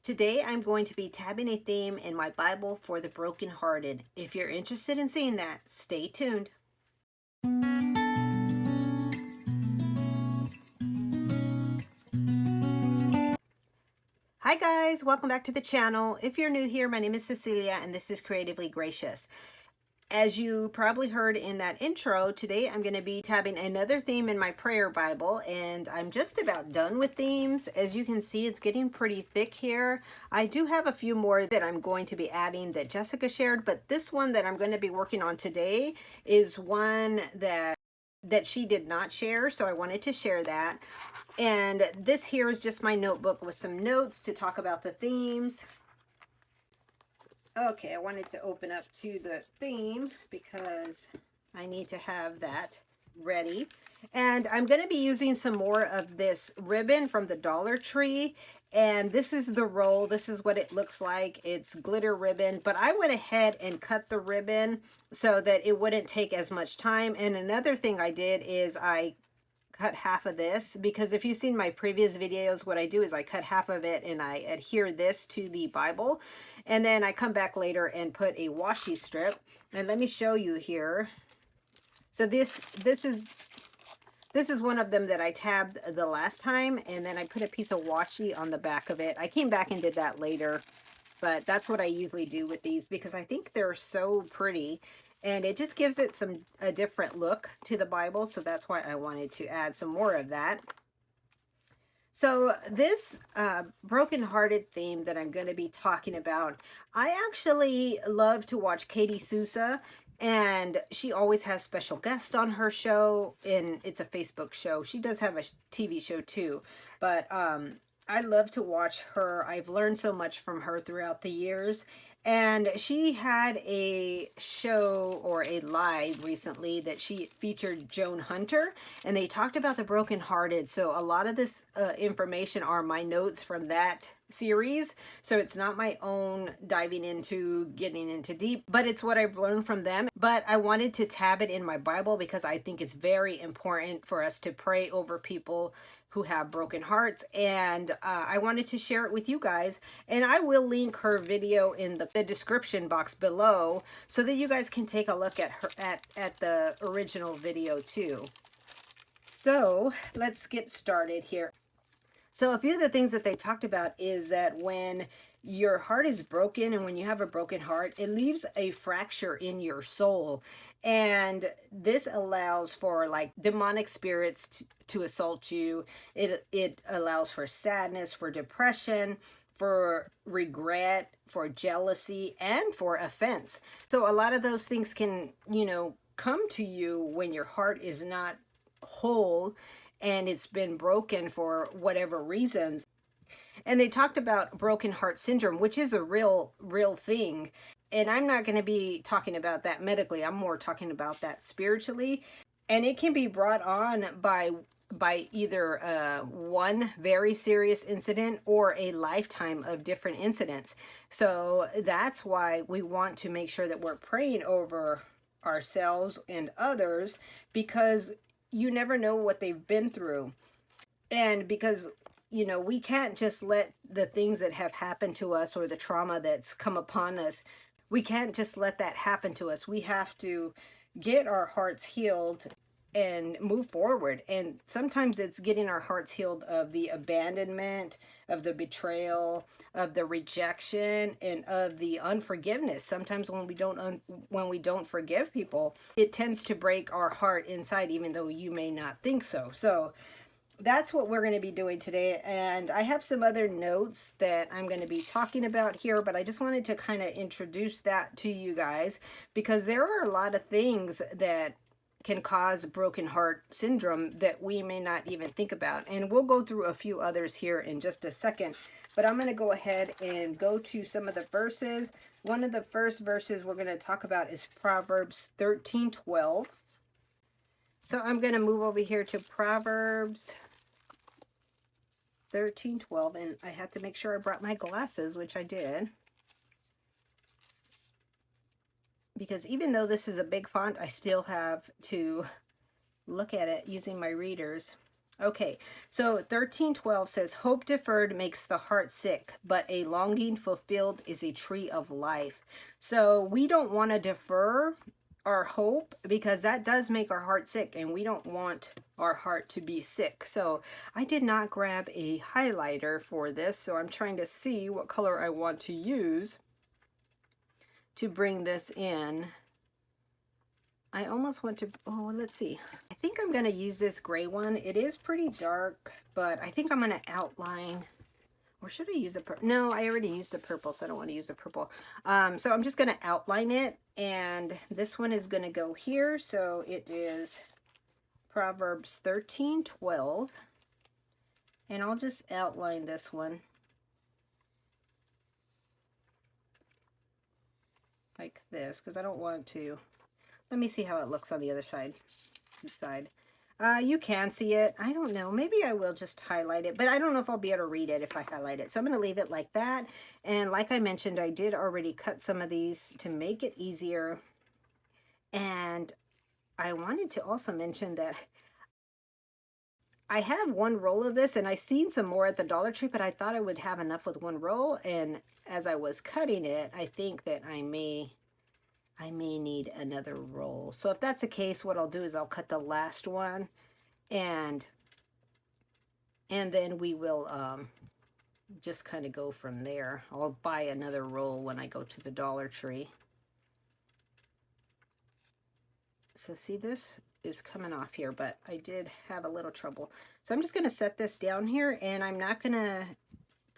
Today I'm going to be tabbing a theme in my Bible for the brokenhearted. If you're interested in seeing that, stay tuned. Hi guys, welcome back to the channel. If you're new here, my name is Cecilia and this is Creatively Gracious. As you probably heard in that intro, today I'm going to be tabbing another theme in my prayer Bible, and I'm just about done with themes. As you can see, it's getting pretty thick here. I do have a few more that I'm going to be adding that Jessica shared, but this one that I'm going to be working on today is one that she did not share, so I wanted to share that. And this here is just my notebook with some notes to talk about the themes. Okay, I wanted to open up to the theme because I need to have that ready. And I'm going to be using some more of this ribbon from the Dollar Tree. And this is the roll. This is what it looks like. It's glitter ribbon. But I went ahead and cut the ribbon so that it wouldn't take as much time. And another thing I did is I cut half of this, because if you've seen my previous videos, what I do is I cut half of it and I adhere this to the Bible, and then I come back later and put a washi strip. And let me show you here. So this is one of them that I tabbed the last time, and then I put a piece of washi on the back of it. I came back and did that later, but that's what I usually do with these because I think they're so pretty. And it just gives it a different look to the Bible. So that's why I wanted to add some more of that. So this brokenhearted theme that I'm going to be talking about, I actually love to watch Katie Souza, and she always has special guests on her show, and it's a Facebook show. She does have a TV show too, but I love to watch her. I've learned so much from her throughout the years. And she had a show or a live recently that she featured Joan Hunter, and they talked about the brokenhearted. So a lot of this information are my notes from that series. So it's not my own diving into getting into deep, but it's what I've learned from them. But I wanted to tab it in my Bible because I think it's very important for us to pray over people who have broken hearts, and I wanted to share it with you guys. And I will link her video in the description box below so that you guys can take a look at her at the original video too. So let's get started here. So a few of the things that they talked about is that when your heart is broken and when you have a broken heart, it leaves a fracture in your soul. And this allows for like demonic spirits to assault you. It allows for sadness, for depression, for regret, for jealousy, and for offense. So a lot of those things can, come to you when your heart is not whole and it's been broken for whatever reasons. And they talked about broken heart syndrome, which is a real thing. And I'm not going to be talking about that medically. I'm more talking about that spiritually. And it can be brought on by either one very serious incident or a lifetime of different incidents. So that's why we want to make sure that we're praying over ourselves and others, because you never know what they've been through. And because, we can't just let the things that have happened to us or the trauma that's come upon us, we can't just let that happen to us. We have to get our hearts healed and move forward. And sometimes it's getting our hearts healed of the abandonment, of the betrayal, of the rejection, and of the unforgiveness. Sometimes when we don't forgive people, it tends to break our heart inside, even though you may not think so. So that's what we're going to be doing today. And I have some other notes that I'm going to be talking about here, but I just wanted to kind of introduce that to you guys because there are a lot of things that can cause broken heart syndrome that we may not even think about. And we'll go through a few others here in just a second, but I'm going to go ahead and go to some of the verses. One of the first verses we're going to talk about is Proverbs 13:12. So I'm going to move over here to Proverbs 13:12, and I had to make sure I brought my glasses, which I did. Because even though this is a big font, I still have to look at it using my readers. Okay, so 13:12 says, Hope deferred makes the heart sick, but a longing fulfilled is a tree of life. So we don't want to defer our hope because that does make our heart sick, and we don't want our heart to be sick. So I did not grab a highlighter for this, so I'm trying to see what color I want to use to bring this in. I almost want to, oh, let's see. I think I'm going to use this gray one. It is pretty dark, but I think I'm going to outline, or should I use a purple? No, I already used the purple, so I don't want to use the purple. So I'm just going to outline it, and this one is going to go here. So it is Proverbs 13:12, and I'll just outline this one like this, because I don't want to. Let me see how it looks on the other side. You can see it. I don't know. Maybe I will just highlight it, but I don't know if I'll be able to read it if I highlight it. So I'm going to leave it like that. And like I mentioned, I did already cut some of these to make it easier. And I wanted to also mention that I have one roll of this, and I seen some more at the Dollar Tree, but I thought I would have enough with one roll. And as I was cutting it, I think that I may need another roll. So if that's the case, what I'll do is I'll cut the last one, and then we will just kind of go from there. I'll buy another roll when I go to the Dollar Tree. So see, this is coming off here, but I did have a little trouble. So I'm just going to set this down here, and I'm not going to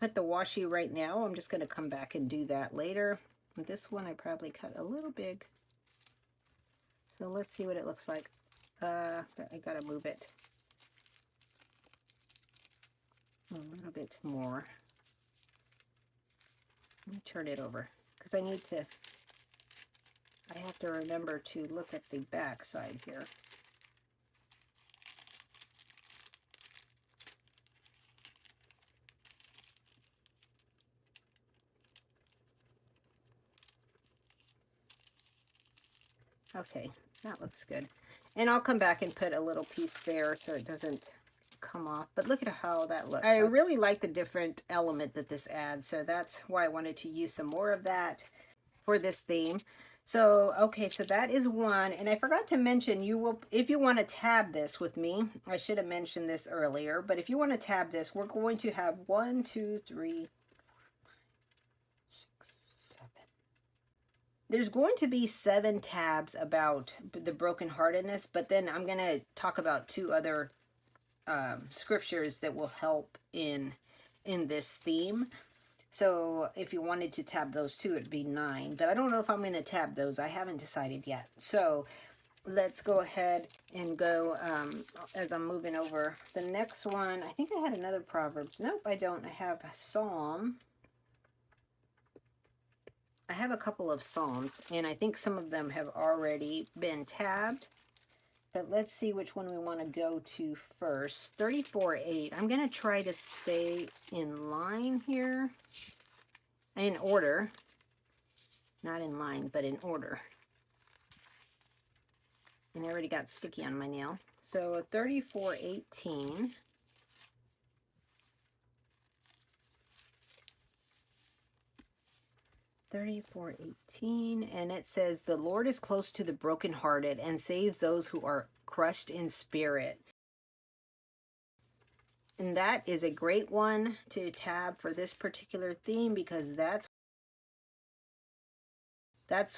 put the washi right now. I'm just going to come back and do that later. This one I probably cut a little big. So let's see what it looks like. I gotta move it a little bit more. Let me turn it over, because I have to remember to look at the back side here. Okay, that looks good. And I'll come back and put a little piece there so it doesn't come off. But look at how that looks. I really like the different element that this adds, so that's why I wanted to use some more of that for this theme. So, okay, so that is one. And I forgot to mention, you will, if you want to tab this with me, I should have mentioned this earlier, but if you want to tab this, we're going to have 1, 2, 3, 6, 7. There's going to be 7 tabs about the brokenheartedness, but then I'm going to talk about 2 other scriptures that will help in this theme. So if you wanted to tab those 2, it'd be 9. But I don't know if I'm going to tab those. I haven't decided yet. So let's go ahead and go as I'm moving over. The next one, I think I had another Proverbs. Nope, I don't. I have a Psalm. I have a couple of Psalms, and I think some of them have already been tabbed. But let's see which one we want to go to first. 34:8. I'm going to try to stay in line here. In order. Not in line, but in order. And I already got sticky on my nail. So 34:18. And it says, the Lord is close to the brokenhearted and saves those who are crushed in spirit. And that is a great one to tab for this particular theme, because that's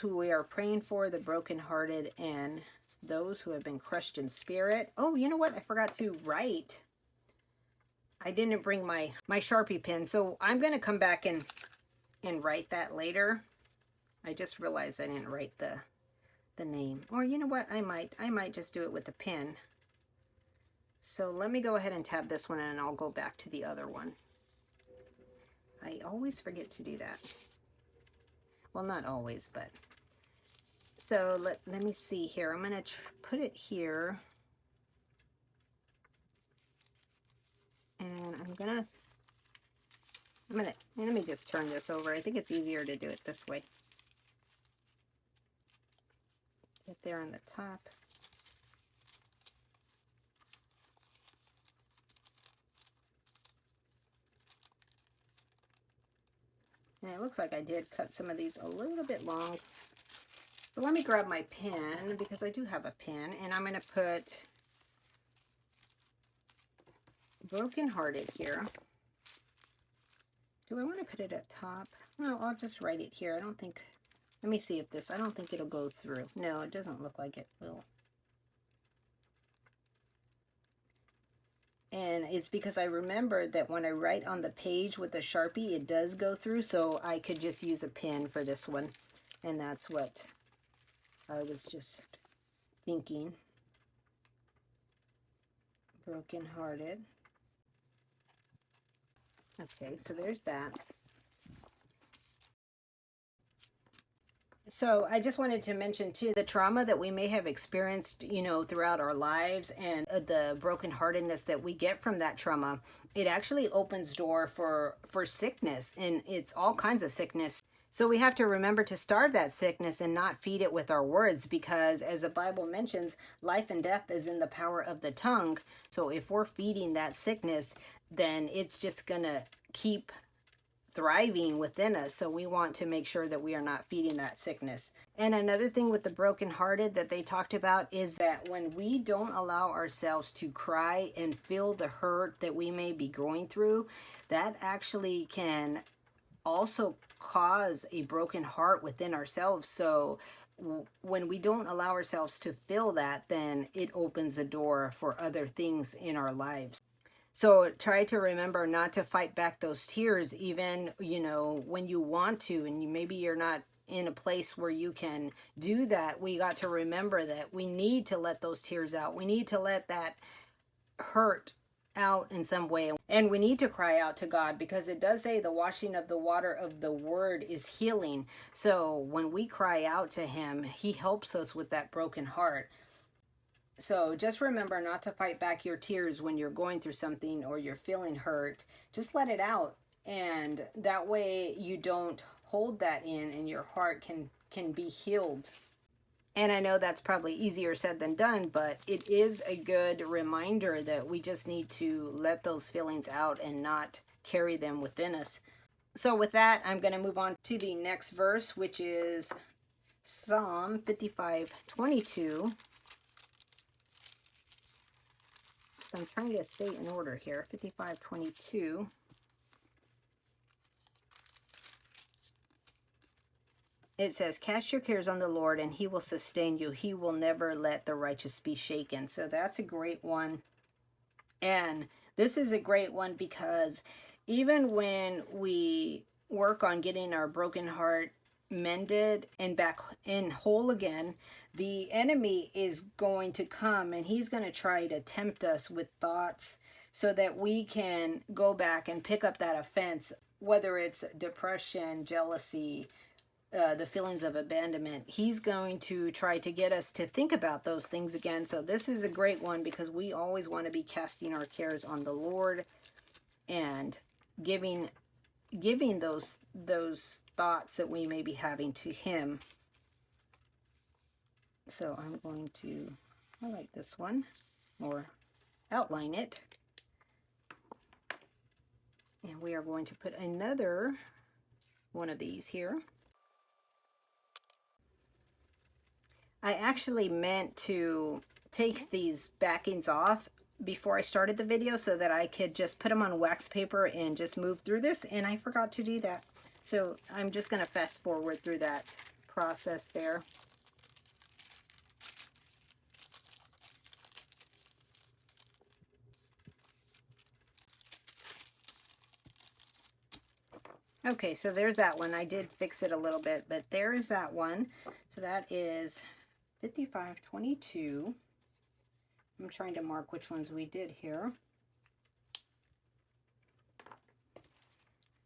who we are praying for, the brokenhearted and those who have been crushed in spirit. Oh, you know what? I forgot to write. I didn't bring my Sharpie pen, so I'm going to come back and write that later. I just realized I didn't write the name. Or you know what? I might just do it with a pen. So let me go ahead and tab this one, and I'll go back to the other one. I always forget to do that. Well, not always, but. So let me see here. I'm going to put it here. And let me just turn this over. I think it's easier to do it this way. Get there on the top. And it looks like I did cut some of these a little bit long. But let me grab my pen, because I do have a pen, and I'm going to put brokenhearted here. Do I want to put it at top? No, I'll just write it here. I don't think, let me see if this, I don't think it'll go through. No, it doesn't look like it will. And it's because I remembered that when I write on the page with a Sharpie, it does go through, so I could just use a pen for this one. And that's what I was just thinking. Brokenhearted. Okay, so there's that. So I just wanted to mention too, the trauma that we may have experienced, you know, throughout our lives, and the brokenheartedness that we get from that trauma, it actually opens door for sickness, and it's all kinds of sickness. So we have to remember to starve that sickness and not feed it with our words, because as the Bible mentions, life and death is in the power of the tongue. So if we're feeding that sickness, then it's just gonna keep thriving within us. So we want to make sure that we are not feeding that sickness. And another thing with the brokenhearted that they talked about is that when we don't allow ourselves to cry and feel the hurt that we may be going through, that actually can also cause a broken heart within ourselves. So when we don't allow ourselves to feel that, then it opens a door for other things in our lives. So try to remember not to fight back those tears, even, you know, when you want to, and maybe you're not in a place where you can do that. We got to remember that we need to let those tears out. We need to let that hurt out in some way. And we need to cry out to God, because it does say the washing of the water of the word is healing. So when we cry out to him, he helps us with that broken heart. So just remember not to fight back your tears when you're going through something or you're feeling hurt. Just let it out. And that way you don't hold that in, and your heart can be healed. And I know that's probably easier said than done, but it is a good reminder that we just need to let those feelings out and not carry them within us. So with that, I'm going to move on to the next verse, which is Psalm 55:22. So I'm trying to stay in order here. 55:22. It says, cast your cares on the Lord and he will sustain you. He will never let the righteous be shaken. So that's a great one. And this is a great one because even when we work on getting our broken heart mended and back in whole again, the enemy is going to come and he's going to try to tempt us with thoughts so that we can go back and pick up that offense, whether it's depression, jealousy, the feelings of abandonment. He's going to try to get us to think about those things again. So this is a great one because we always want to be casting our cares on the Lord and giving those thoughts that we may be having to him. So I'm going to highlight this one or outline it. And we are going to put another one of these here. I actually meant to take these backings off before I started the video so that I could just put them on wax paper and just move through this, and I forgot to do that. So I'm just going to fast forward through that process there. Okay, so there's that one. I did fix it a little bit, but there is that one. So that is 55:22. I'm trying to mark which ones we did here.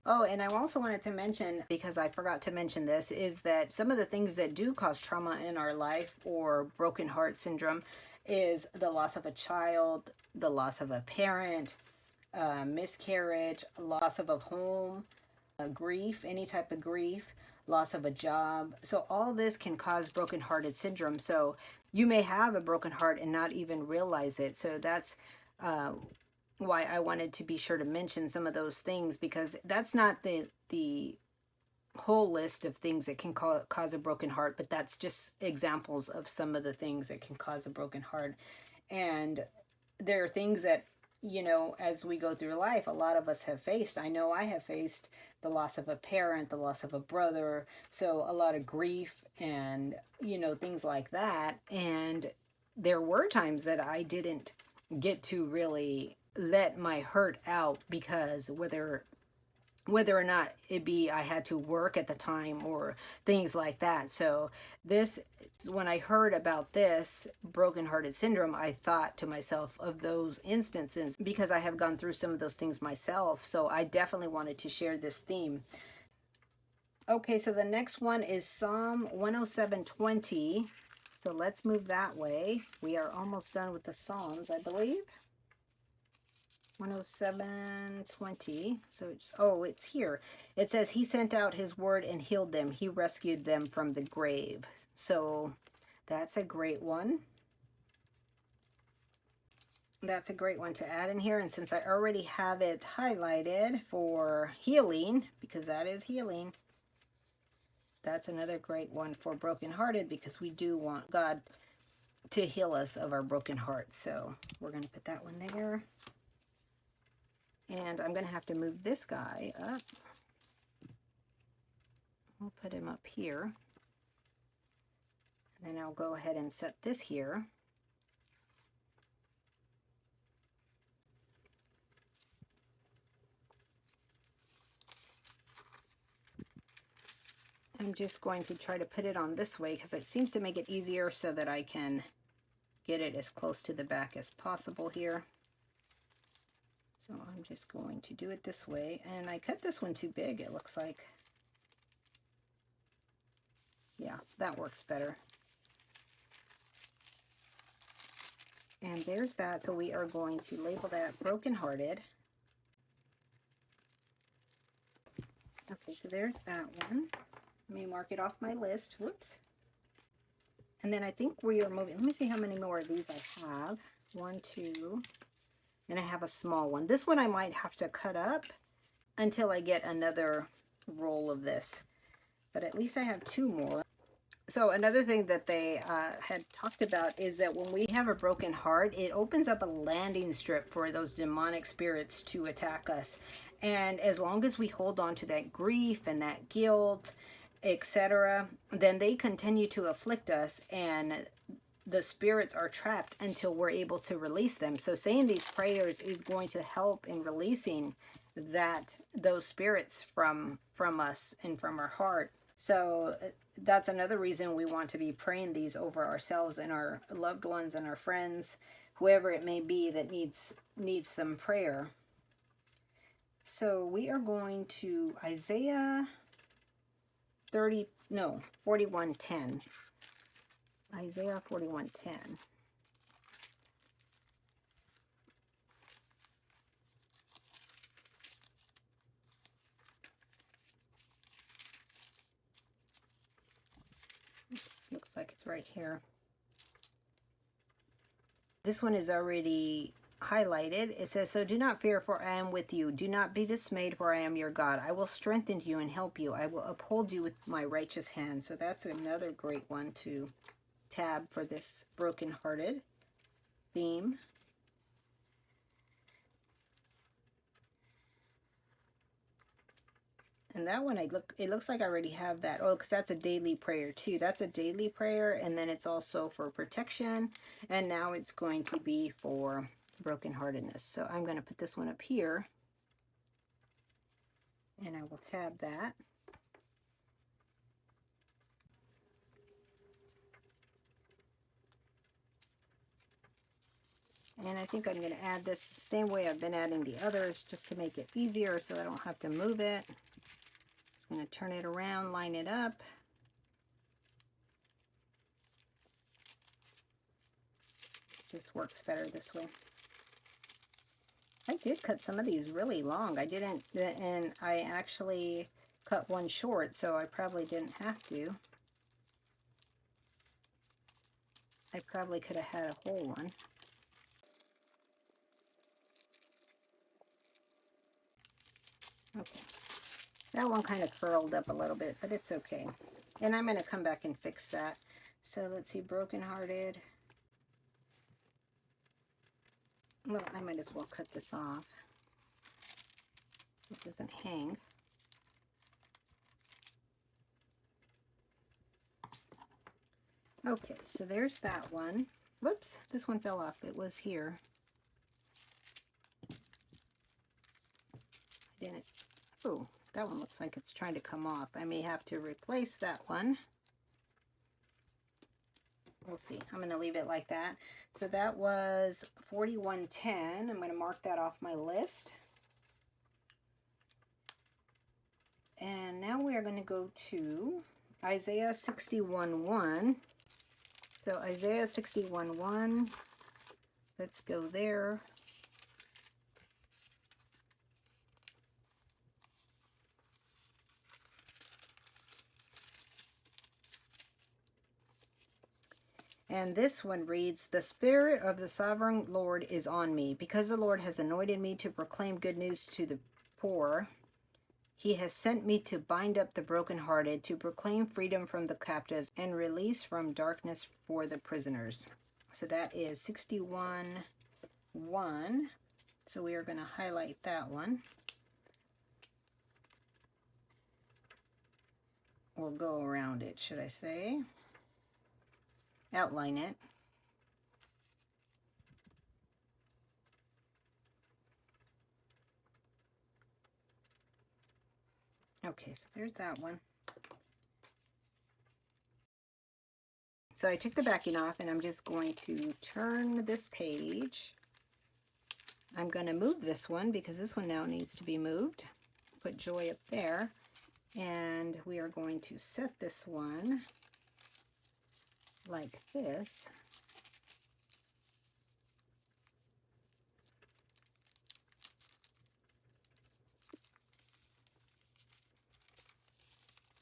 Oh, and I also wanted to mention, because I forgot to mention this, is that some of the things that do cause trauma in our life or broken heart syndrome is the loss of a child, the loss of a parent, miscarriage, loss of a home, grief, any type of grief, loss of a job. So all this can cause brokenhearted syndrome. So you may have a broken heart and not even realize it. So that's why I wanted to be sure to mention some of those things, because that's not the whole list of things that can cause a broken heart, but that's just examples of some of the things that can cause a broken heart. And there are things that, you know, as we go through life, a lot of us have faced. I know I have faced the loss of a parent, the loss of a brother, so a lot of grief and, you know, things like that. And there were times that I didn't get to really let my hurt out, because whether or not it be I had to work at the time or things like that. So this, when I heard about this brokenhearted syndrome, I thought to myself of those instances, because I have gone through some of those things myself. So I definitely wanted to share this theme. Okay, so the next one is Psalm 107:20. So let's move that way. We are almost done with the Psalms, I believe. 107:20. So it's here. It says, he sent out his word and healed them. He rescued them from the grave. So that's a great one. That's a great one to add in here. And since I already have it highlighted for healing, because that is healing, that's another great one for brokenhearted, because we do want God to heal us of our broken hearts. So we're going to put that one there. And I'm going to have to move this guy up. I'll put him up here. And then I'll go ahead and set this here. I'm just going to try to put it on this way, because it seems to make it easier so that I can get it as close to the back as possible here. So I'm just going to do it this way. And I cut this one too big, it looks like. Yeah, that works better. And there's that. So we are going to label that brokenhearted. Okay, so there's that one. Let me mark it off my list. Whoops. And then I think we are moving. Let me see how many more of these I have. 1, 2. And I have a small one. This one I might have to cut up until I get another roll of this. But at least I have 2 more. So another thing that they had talked about is that when we have a broken heart, it opens up a landing strip for those demonic spirits to attack us. And as long as we hold on to that grief and that guilt, etc., then they continue to afflict us, and the spirits are trapped until we're able to release them. So saying these prayers is going to help in releasing those spirits from us and from our heart. So that's another reason we want to be praying these over ourselves and our loved ones and our friends, whoever it may be that needs some prayer. So we are going to Isaiah 41:10. Isaiah 41:10. Looks like it's right here. This one is already highlighted. It says, so do not fear, for I am with you. Do not be dismayed, for I am your God. I will strengthen you and help you. I will uphold you with my righteous hand. So that's another great one to tab for this brokenhearted theme. And that one, it looks like I already have that. Oh, because that's a daily prayer too. That's a daily prayer, and then it's also for protection. And now it's going to be for brokenheartedness. So I'm going to put this one up here, and I will tab that. And I think I'm going to add this the same way I've been adding the others, just to make it easier so I don't have to move it. Just going to turn it around, line it up. This works better this way. I did cut some of these really long. I didn't, and I actually cut one short, so I probably didn't have to. I probably could have had a whole one. Okay. That one kind of curled up a little bit, but it's okay. And I'm going to come back and fix that. So let's see, brokenhearted. Well, I might as well cut this off. It doesn't hang. Okay, so there's that one. Whoops, this one fell off. It was here. I didn't. Oh, that one looks like it's trying to come off. I may have to replace that one. We'll see. I'm going to leave it like that. So that was 4110. I'm going to mark that off my list. And now we are going to go to Isaiah 61:1. So Isaiah 61:1. Let's go there. And this one reads, "The Spirit of the Sovereign Lord is on me, because the Lord has anointed me to proclaim good news to the poor. He has sent me to bind up the brokenhearted, to proclaim freedom from the captives, and release from darkness for the prisoners." So that is 61:1. So we are going to highlight that one. Or go around it, should I say. Outline it. Okay, so there's that one. So I took the backing off and I'm just going to turn this page. I'm going to move this one because this one now needs to be moved. Put Joy up there. And we are going to set this one like this.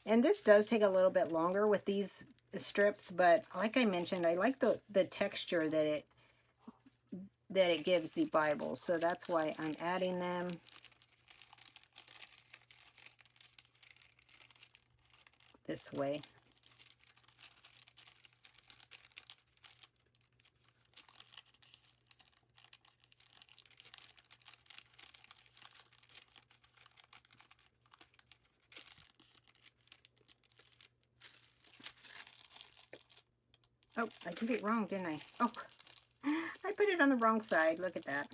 And this does take a little bit longer with these strips, but like I mentioned, I like the texture that it gives the Bible. So that's why I'm adding them. This way. Oh, I did it wrong, didn't I? Oh, I put it on the wrong side. Look at that.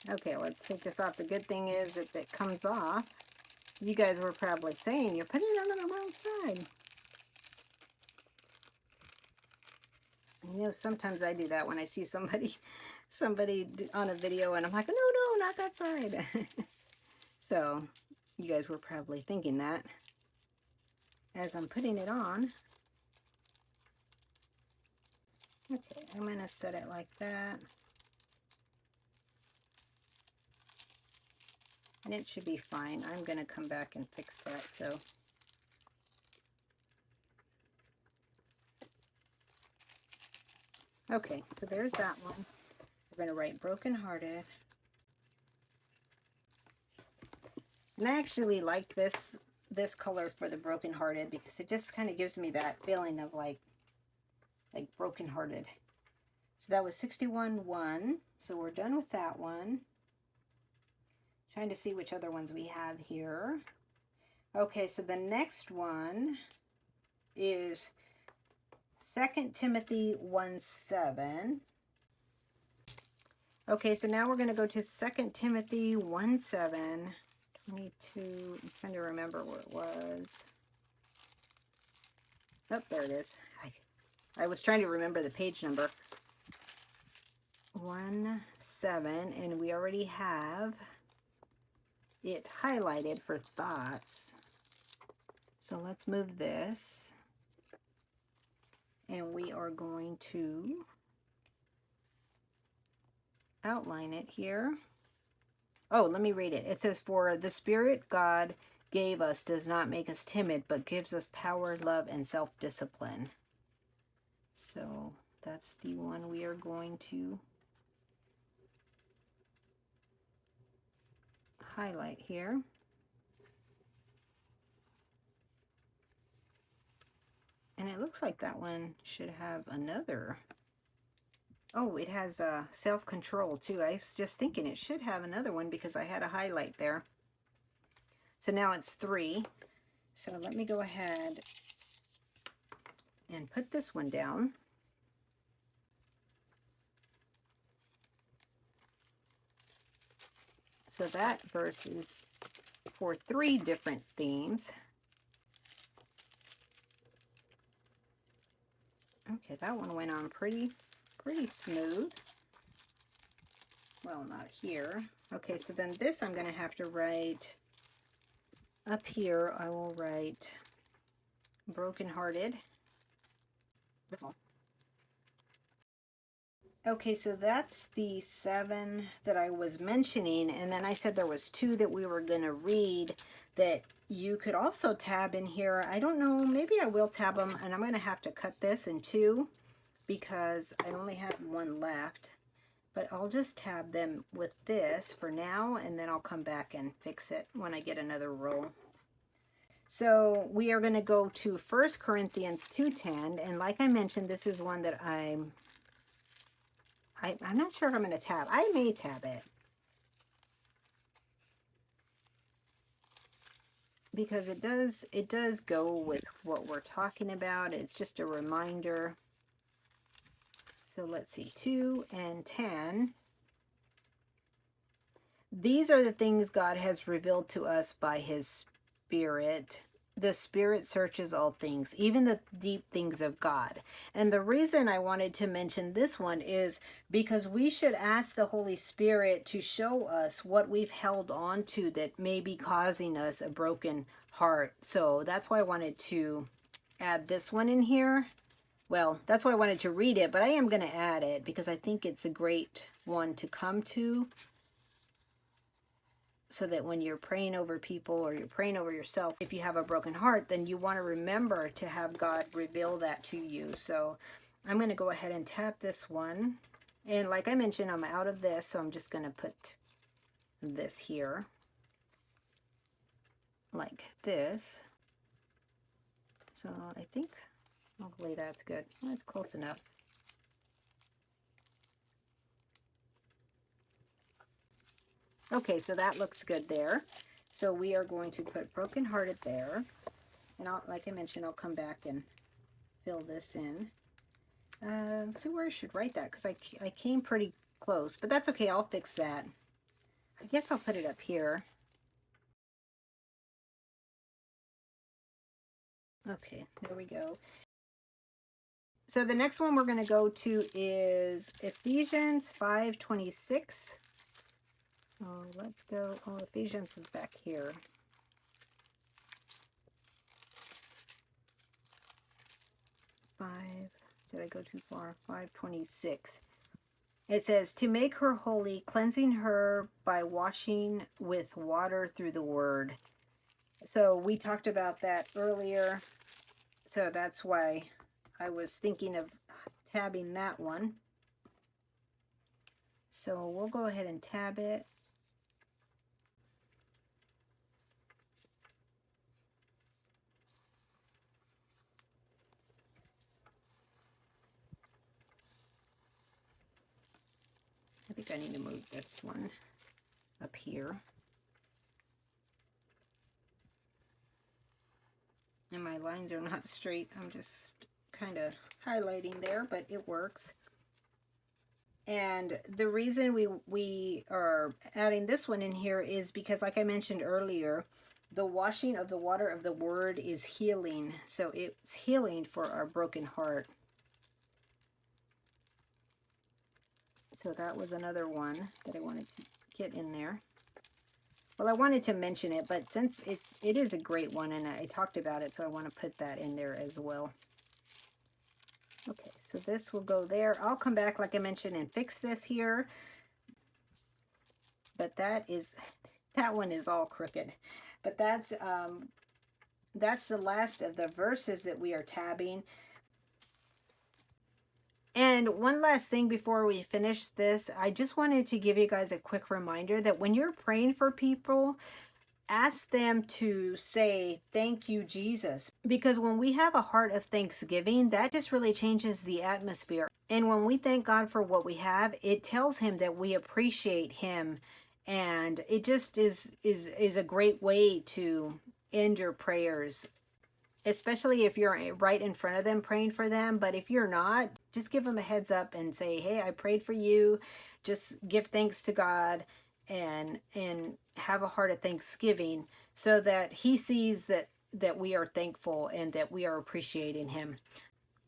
Okay, let's take this off. The good thing is that it comes off. You guys were probably saying you're putting it on the wrong side. You know, sometimes I do that when I see somebody on a video and I'm like, no, not that side. So you guys were probably thinking that as I'm putting it on. Okay, I'm going to set it like that. And it should be fine. I'm going to come back and fix that. So okay, so there's that one. We're going to write brokenhearted. And I actually like this color for the brokenhearted because it just kind of gives me that feeling of like brokenhearted. So that was 61:1. So we're done with that one. Trying to see which other ones we have here. Okay, so the next one is 2 Timothy 1:7. Okay, so now we're going to go to 2 Timothy 1:7. 22. I'm trying to remember where it was. Oh, there it is. I was trying to remember the page number. 1:7, and we already have it highlighted for thoughts. So let's move this. And we are going to outline it here. Oh, let me read it. It says, "For the Spirit God gave us does not make us timid, but gives us power, love, and self-discipline." So that's the one we are going to highlight here. And it looks like that one should have another. Oh, it has self-control too. I was just thinking it should have another one because I had a highlight there. So now it's 3. So let me go ahead and put this one down. So that verse is for 3 different themes. Okay, that one went on pretty smooth. Well, not here. Okay, so then this I'm going to have to write up here. I will write brokenhearted. That's all. Okay, so that's the 7 that I was mentioning, and then I said there was 2 that we were going to read that you could also tab in here. I don't know, maybe I will tab them, and I'm going to have to cut this in 2 because I only have 1 left. But I'll just tab them with this for now, and then I'll come back and fix it when I get another roll. So we are going to go to 1 Corinthians 2:10, and like I mentioned, this is one that I'm not sure if I'm going to tab. I may tab it because it does go with what we're talking about. It's just a reminder. So let's see, 2 and 10. These are the things God has revealed to us by his Spirit. The Spirit searches all things, even the deep things of God. And the reason I wanted to mention this one is because we should ask the Holy Spirit to show us what we've held on to that may be causing us a broken heart. So that's why I wanted to add this one in here. Well, that's why I wanted to read it, but I am going to add it because I think it's a great one to come to. So that when you're praying over people or you're praying over yourself, if you have a broken heart, then you want to remember to have God reveal that to you. So I'm going to go ahead and tap this one. And like I mentioned, I'm out of this, so I'm just going to put this here. Like this. So I think, hopefully that's good. That's close enough. Okay, so that looks good there. So we are going to put brokenhearted there. And like I mentioned, I'll come back and fill this in. Let's see where I should write that because I came pretty close. But that's okay, I'll fix that. I guess I'll put it up here. Okay, there we go. So the next one we're going to go to is Ephesians 5:26. So let's go. Oh, Ephesians is back here. Did I go too far? 5:26. It says, to make her holy, cleansing her by washing with water through the word. So we talked about that earlier. So that's why I was thinking of tabbing that one. So we'll go ahead and tab it. I think I need to move this one up here. And my lines are not straight. I'm just kind of highlighting there, but it works. And the reason we are adding this one in here is because, like I mentioned earlier, the washing of the water of the word is healing. So it's healing for our broken heart. So that was another one that I wanted to get in there. Well, I wanted to mention it, but since it is a great one and I talked about it, so I want to put that in there as well. Okay, so this will go there. I'll come back, like I mentioned, and fix this here. But that one is all crooked. But that's the last of the verses that we are tabbing. And one last thing before we finish this, I just wanted to give you guys a quick reminder that when you're praying for people, ask them to say, "Thank you, Jesus." Because when we have a heart of thanksgiving, that just really changes the atmosphere. And when we thank God for what we have, it tells him that we appreciate him. And it just is a great way to end your prayers, especially if you're right in front of them praying for them. But if you're not, just give them a heads up and say, "Hey, I prayed for you." Just give thanks to God and have a heart of thanksgiving so that he sees that we are thankful and that we are appreciating him.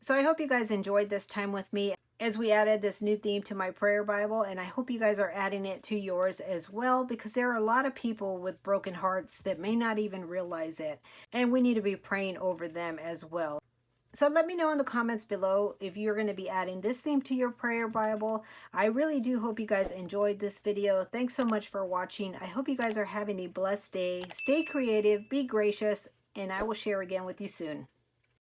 So I hope you guys enjoyed this time with me as we added this new theme to my prayer Bible, and I hope you guys are adding it to yours as well, because there are a lot of people with broken hearts that may not even realize it, and we need to be praying over them as well. So let me know in the comments below if you're going to be adding this theme to your prayer Bible. I really do hope you guys enjoyed this video. Thanks so much for watching. I hope you guys are having a blessed day. Stay creative, be gracious, and I will share again with you soon.